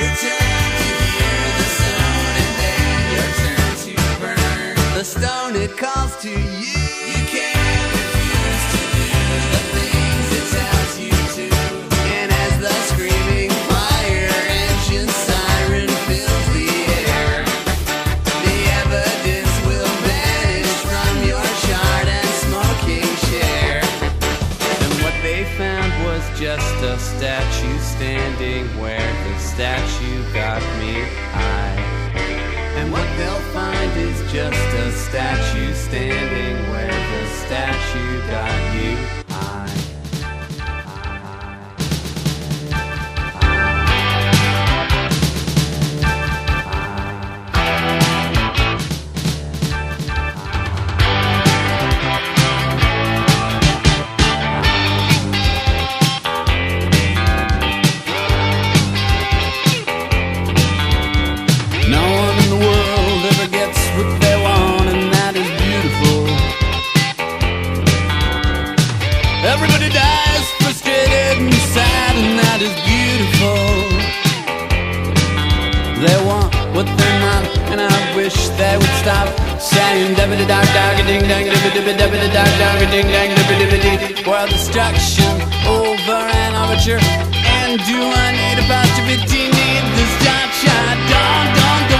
Your turn to hear the stone, and then your turn to burn. The stone, it calls to you. You can't refuse to do the things it tells you to. And as the screaming fire engine siren fills the air, the evidence will vanish from your charred and smoking chair. And what they found was just a statue standing where the statue got me high. And what they'll find is just a statue standing where the statue got you high. No one in the world ever gets what they want, and that is beautiful. Everybody dies frustrated and sad, and that is beautiful. They want what they're not, and I wish they would stop saying dabba dog dog ding dang dabba dabba dabba dog dog ding dang dabba dabba dee. World destruction over an overture. And do I need apostrophe? Need this cha cha? Don't